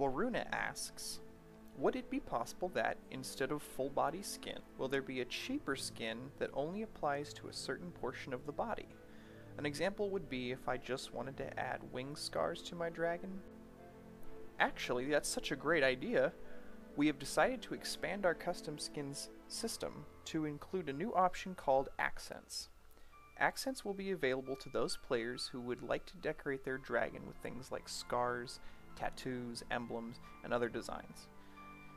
Waruna asks, would it be possible that, instead of full body skin, will there be a cheaper skin that only applies to a certain portion of the body? An example would be if I just wanted to add wing scars to my dragon. Actually, that's such a great idea. We have decided to expand our custom skins system to include a new option called accents. Accents will be available to those players who would like to decorate their dragon with things like scars, tattoos, emblems, and other designs.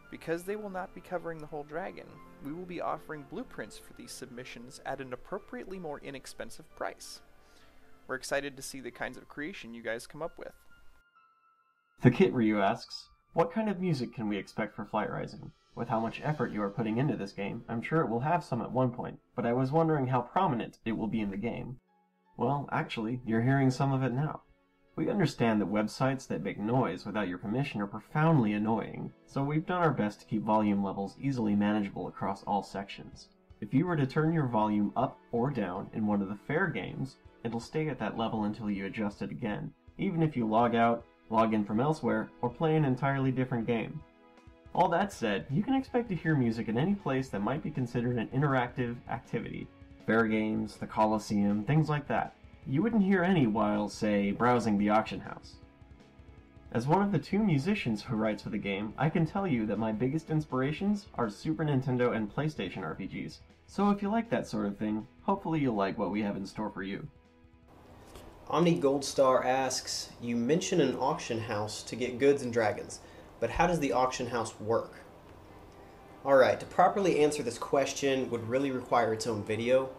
Because they will not be covering the whole dragon, we will be offering blueprints for these submissions at an appropriately more inexpensive price. We're excited to see the kinds of creation you guys come up with. The Kit Ryu asks, what kind of music can we expect for Flight Rising? With how much effort you are putting into this game, I'm sure it will have some at one point, but I was wondering how prominent it will be in the game. Well, actually, you're hearing some of it now. We understand that websites that make noise without your permission are profoundly annoying, so we've done our best to keep volume levels easily manageable across all sections. If you were to turn your volume up or down in one of the fair games, it'll stay at that level until you adjust it again, even if you log out, log in from elsewhere, or play an entirely different game. All that said, you can expect to hear music in any place that might be considered an interactive activity. Fair games, the Coliseum, things like that. You wouldn't hear any while, say, browsing the auction house. As one of the 2 musicians who writes for the game, I can tell you that my biggest inspirations are Super Nintendo and PlayStation RPGs. So if you like that sort of thing, hopefully you'll like what we have in store for you. Omni Goldstar asks, you mention an auction house to get goods and dragons, but how does the auction house work? Alright, to properly answer this question would really require its own video,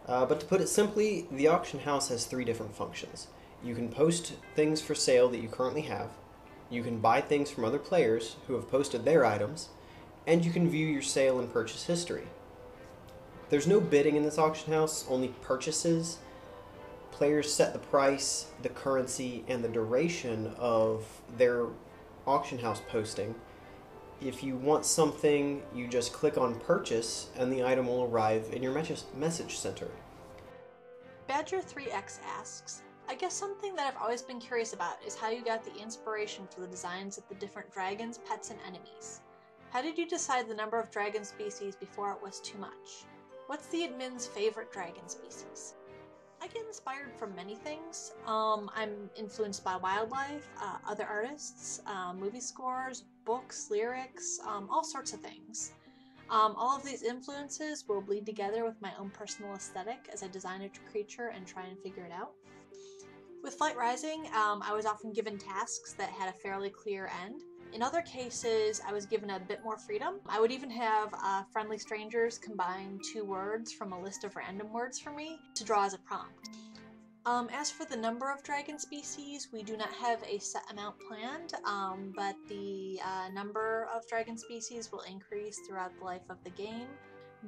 but to put it simply, the auction house has 3 different functions. You can post things for sale that you currently have, you can buy things from other players who have posted their items, and you can view your sale and purchase history. There's no bidding in this auction house, only purchases. Players set the price, the currency, and the duration of their auction house posting. If you want something, you just click on purchase and the item will arrive in your message center. Badger3X asks, I guess something that I've always been curious about is how you got the inspiration for the designs of the different dragons, pets, and enemies. How did you decide the number of dragon species before it was too much? What's the admin's favorite dragon species? I get inspired from many things. I'm influenced by wildlife, other artists, movie scores, books, lyrics, all sorts of things. All of these influences will bleed together with my own personal aesthetic as I design a creature and try and figure it out. With Flight Rising, I was often given tasks that had a fairly clear end. In other cases, I was given a bit more freedom. I would even have friendly strangers combine 2 words from a list of random words for me to draw as a prompt. As for the number of dragon species, we do not have a set amount planned, but the number of dragon species will increase throughout the life of the game.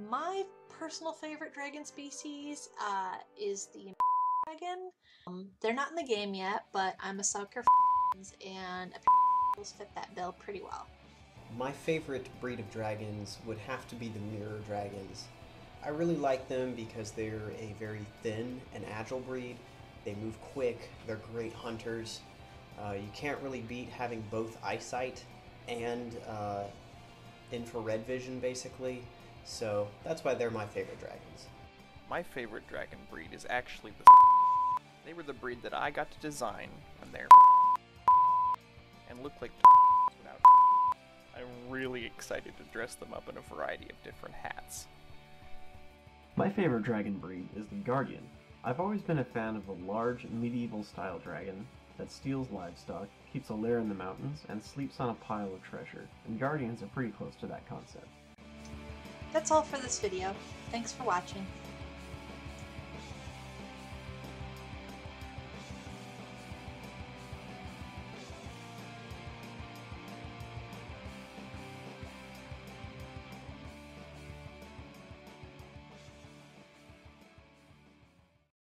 My personal favorite dragon species is the dragon. They're not in the game yet, but I'm a sucker for and fit that bill pretty well. My favorite breed of dragons would have to be the mirror dragons. I really like them because they're a very thin and agile breed. They move quick, they're great hunters. You can't really beat having both eyesight and infrared vision basically, so that's why they're my favorite dragons. My favorite dragon breed is actually the They were the breed that I got to design, and they're and look like without. I'm really excited to dress them up in a variety of different hats. My favorite dragon breed is the Guardian. I've always been a fan of the large, medieval-style dragon that steals livestock, keeps a lair in the mountains, and sleeps on a pile of treasure, and Guardians are pretty close to that concept. That's all for this video. Thanks for watching.